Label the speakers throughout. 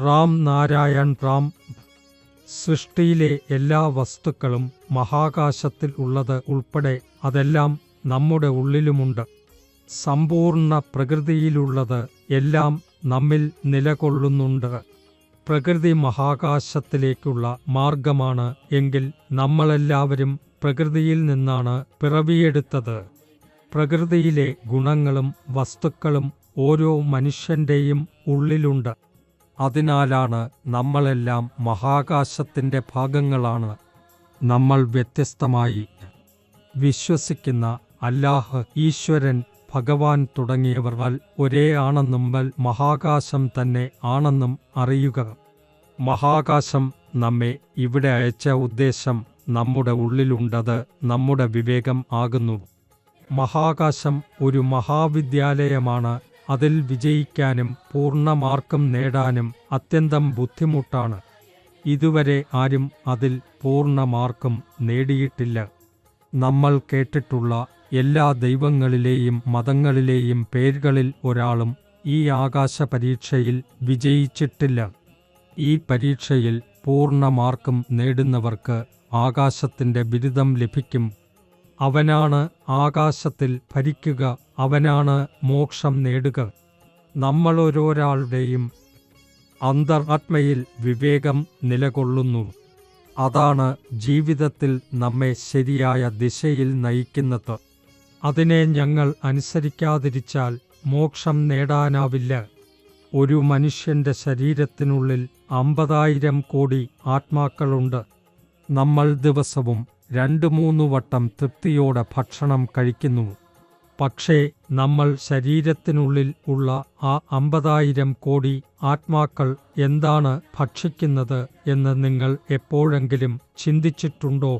Speaker 1: റാം നാരായൺ റാം. സൃഷ്ടിയിലെ എല്ലാ വസ്തുക്കളും മഹാകാശത്തിൽ ഉള്ളത് ഉൾപ്പെടെ അതെല്ലാം നമ്മുടെ ഉള്ളിലുമുണ്ട്. സമ്പൂർണ്ണ പ്രകൃതിയിലുള്ളത് എല്ലാം നമ്മിൽ നിലകൊള്ളുന്നുണ്ട്. പ്രകൃതി മഹാകാശത്തിലേക്കുള്ള മാർഗമാണ് എങ്കിൽ നമ്മളെല്ലാവരും പ്രകൃതിയിൽ നിന്നാണ് പിറവിയെടുത്തത്. പ്രകൃതിയിലെ ഗുണങ്ങളും വസ്തുക്കളും ഓരോ മനുഷ്യൻ്റെയും ഉള്ളിലുണ്ട്. അതിനാലാണ് നമ്മളെല്ലാം മഹാകാശത്തിൻ്റെ ഭാഗങ്ങളാണ്. നമ്മൾ വ്യത്യസ്തമായി വിശ്വസിക്കുന്ന അല്ലാഹ്, ഈശ്വരൻ, ഭഗവാൻ തുടങ്ങിയവർ ഒരേ ആണെന്നും മഹാകാശം തന്നെ ആണെന്നും അറിയുക. മഹാകാശം നമ്മെ ഇവിടെ അയച്ച ഉദ്ദേശം നമ്മുടെ ഉള്ളിലുണ്ടത് നമ്മുടെ വിവേകം ആകുന്നു. മഹാകാശം ഒരു മഹാവിദ്യാലയമാണ്. അതിൽ വിജയിക്കാനും പൂർണ്ണ മാർക്കും നേടാനും അത്യന്തം ബുദ്ധിമുട്ടാണ്. ഇതുവരെ ആരും അതിൽ പൂർണ്ണ മാർക്കും നേടിയിട്ടില്ല. നമ്മൾ കേട്ടിട്ടുള്ള എല്ലാ ദൈവങ്ങളിലെയും മതങ്ങളിലെയും പേരുകളിൽ ഒരാളും ഈ ആകാശ പരീക്ഷയിൽ വിജയിച്ചിട്ടില്ല. ഈ പരീക്ഷയിൽ പൂർണ്ണ മാർക്കും നേടുന്നവർക്ക് ആകാശത്തിൻ്റെ ബിരുദം ലഭിക്കും. അവനാണ് ആകാശത്തിൽ ഭരിക്കുക, അവനാണ് മോക്ഷം നേടുക. നമ്മളോരോരാളുടെയും അന്തരാത്മയിൽ വിവേകം നിലകൊള്ളുന്നു. അതാണ് ജീവിതത്തിൽ നമ്മെ ശരിയായ ദിശയിൽ നയിക്കുന്നത്. അതിനെ ഞങ്ങൾ അനുസരിക്കാതിരിച്ചാൽ മോക്ഷം നേടാനാവില്ല. ഒരു മനുഷ്യൻ്റെ ശരീരത്തിനുള്ളിൽ 50,000 കോടി ആത്മാക്കളുണ്ട്. നമ്മൾ ദിവസവും 2-3 വട്ടം തൃപ്തിയോടെ ഭക്ഷണം കഴിക്കുന്നു. പക്ഷേ നമ്മൾ ശരീരത്തിനുള്ളിൽ ഉള്ള ആ 50,000 കോടി ആത്മാക്കൾ എന്താണ് ഭക്ഷിക്കുന്നത് എന്ന് നിങ്ങൾ എപ്പോഴെങ്കിലും ചിന്തിച്ചിട്ടുണ്ടോ?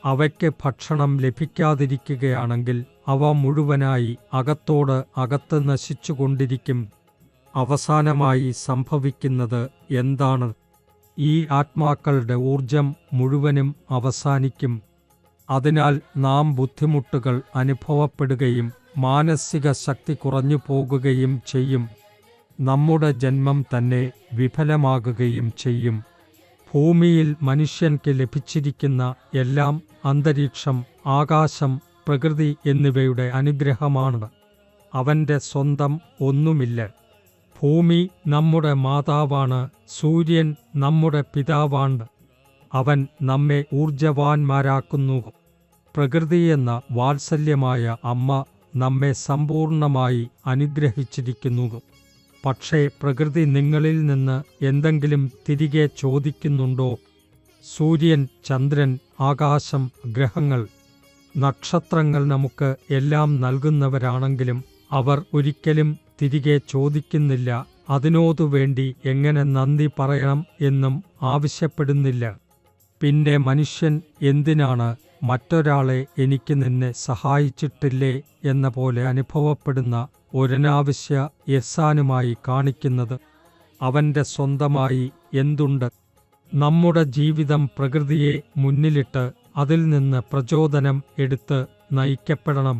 Speaker 1: അവയ്ക്ക് ഭക്ഷണം ലഭിക്കാതിരിക്കുകയാണെങ്കിൽ അവ മുഴുവനായി അകത്തോട് അകത്ത് നശിച്ചുകൊണ്ടിരിക്കും. അവസാനമായി സംഭവിക്കുന്നത് എന്താണ്? ഈ ആത്മാക്കളുടെ ഊർജം മുഴുവനും അവസാനിക്കും. അതിനാൽ നാം ബുദ്ധിമുട്ടുകൾ അനുഭവപ്പെടുകയും മാനസിക ശക്തി കുറഞ്ഞു പോകുകയും ചെയ്യും. നമ്മുടെ ജന്മം തന്നെ വിഫലമാകുകയും ചെയ്യും. ഭൂമിയിൽ മനുഷ്യൻക്ക് ലഭിച്ചിരിക്കുന്ന എല്ലാം അന്തരീക്ഷം, ആകാശം, പ്രകൃതി എന്നിവയുടെ അനുഗ്രഹമാണ്. അവൻ്റെ സ്വന്തം ഒന്നുമില്ല. ഭൂമി നമ്മുടെ മാതാവാണ്. സൂര്യൻ നമ്മുടെ പിതാവാണ്. അവൻ നമ്മെ ഊർജവാന്മാരാക്കുന്നു. പ്രകൃതിയെന്ന വാത്സല്യമായ അമ്മ നമ്മെ സമ്പൂർണ്ണമായി അനുഗ്രഹിച്ചിരിക്കുന്നു. പക്ഷേ പ്രകൃതി നിങ്ങളിൽ നിന്ന് എന്തെങ്കിലും തിരികെ ചോദിക്കുന്നുണ്ടോ? സൂര്യൻ, ചന്ദ്രൻ, ആകാശം, ഗ്രഹങ്ങൾ, നക്ഷത്രങ്ങൾ നമുക്ക് എല്ലാം നൽകുന്നവരാണെങ്കിലും അവർ ഒരിക്കലും തിരികെ ചോദിക്കുന്നില്ല. അതിനോടു വേണ്ടി എങ്ങനെ നന്ദി പറയണം എന്നും ആവശ്യപ്പെടുന്നില്ല. പിന്നെ മനുഷ്യൻ എന്തിനാണ് മറ്റൊരാളെ എനിക്ക് നിന്നെ സഹായിച്ചിട്ടില്ലേ എന്ന പോലെ അനുഭവപ്പെടുന്ന ഒരനാവശ്യ എഹ്സാനുമായി കാണിക്കുന്നത്? അവൻ്റെ സ്വന്തമായി എന്തുണ്ട്? നമ്മുടെ ജീവിതം പ്രകൃതിയെ മുന്നിലിട്ട് അതിൽ നിന്ന് പ്രചോദനം എടുത്ത് നയിക്കപ്പെടണം.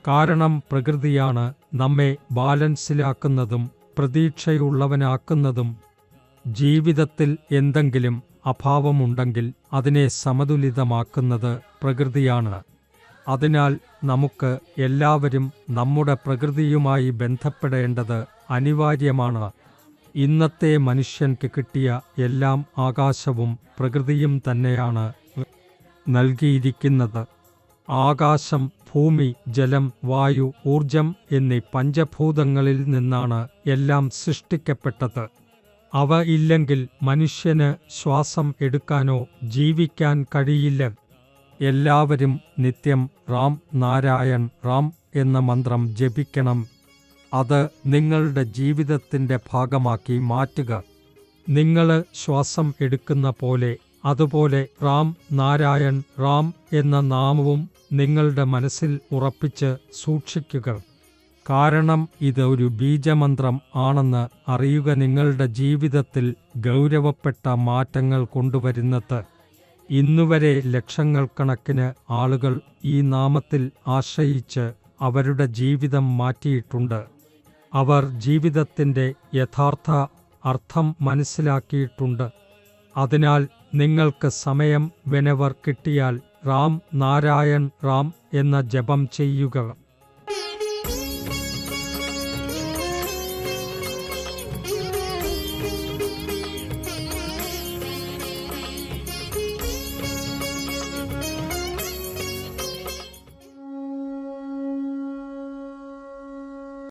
Speaker 1: കാരണം പ്രകൃതിയാണ് നമ്മെ ബാലൻസിലാക്കുന്നതും പ്രതീക്ഷയുള്ളവനാക്കുന്നതും. ജീവിതത്തിൽ എന്തെങ്കിലും അഭാവമുണ്ടെങ്കിൽ അതിനെ സമതുലിതമാക്കുന്നത് പ്രകൃതിയാണ്. അതിനാൽ നമുക്ക് എല്ലാവരും നമ്മുടെ പ്രകൃതിയുമായി ബന്ധപ്പെടേണ്ടത് അനിവാര്യമാണ്. ഇന്നത്തെ മനുഷ്യൻക്ക് കിട്ടിയ എല്ലാം ആകാശവും പ്രകൃതിയും തന്നെയാണ് നൽകിയിരിക്കുന്നത്. ആകാശം, ഭൂമി, ജലം, വായു, ഊർജം എന്നീ പഞ്ചഭൂതങ്ങളിൽ നിന്നാണ് എല്ലാം സൃഷ്ടിക്കപ്പെട്ടത്. അവ ഇല്ലെങ്കിൽ മനുഷ്യന് ശ്വാസം എടുക്കാനോ ജീവിക്കാൻ കഴിയില്ല. എല്ലാവരും നിത്യം റാം നാരായൺ റാം എന്ന മന്ത്രം ജപിക്കണം. അത് നിങ്ങളുടെ ജീവിതത്തിൻ്റെ ഭാഗമാക്കി മാറ്റുക. നിങ്ങൾ ശ്വാസം എടുക്കുന്ന പോലെ അതുപോലെ റാം നാരായൺ റാം എന്ന നാമവും നിങ്ങളുടെ മനസ്സിൽ ഉറപ്പിച്ച് സൂക്ഷിക്കുക. കാരണം ഇത് ഒരു ബീജമന്ത്രം ആണെന്ന് അറിയുക. നിങ്ങളുടെ ജീവിതത്തിൽ ഗൗരവപ്പെട്ട മാറ്റങ്ങൾ കൊണ്ടുവരുന്നത്. ഇന്നുവരെ ലക്ഷങ്ങൾക്കണക്കിന് ആളുകൾ ഈ നാമത്തിൽ ആശ്രയിച്ച് അവരുടെ ജീവിതം മാറ്റിയിട്ടുണ്ട്. അവർ ജീവിതത്തിൻ്റെ യഥാർത്ഥ അർത്ഥം മനസ്സിലാക്കിയിട്ടുണ്ട്. അതിനാൽ നിങ്ങൾക്ക് സമയം വെനെവർ കിട്ടിയാൽ റാം നാരായൺ റാം എന്ന ജപം ചെയ്യുക.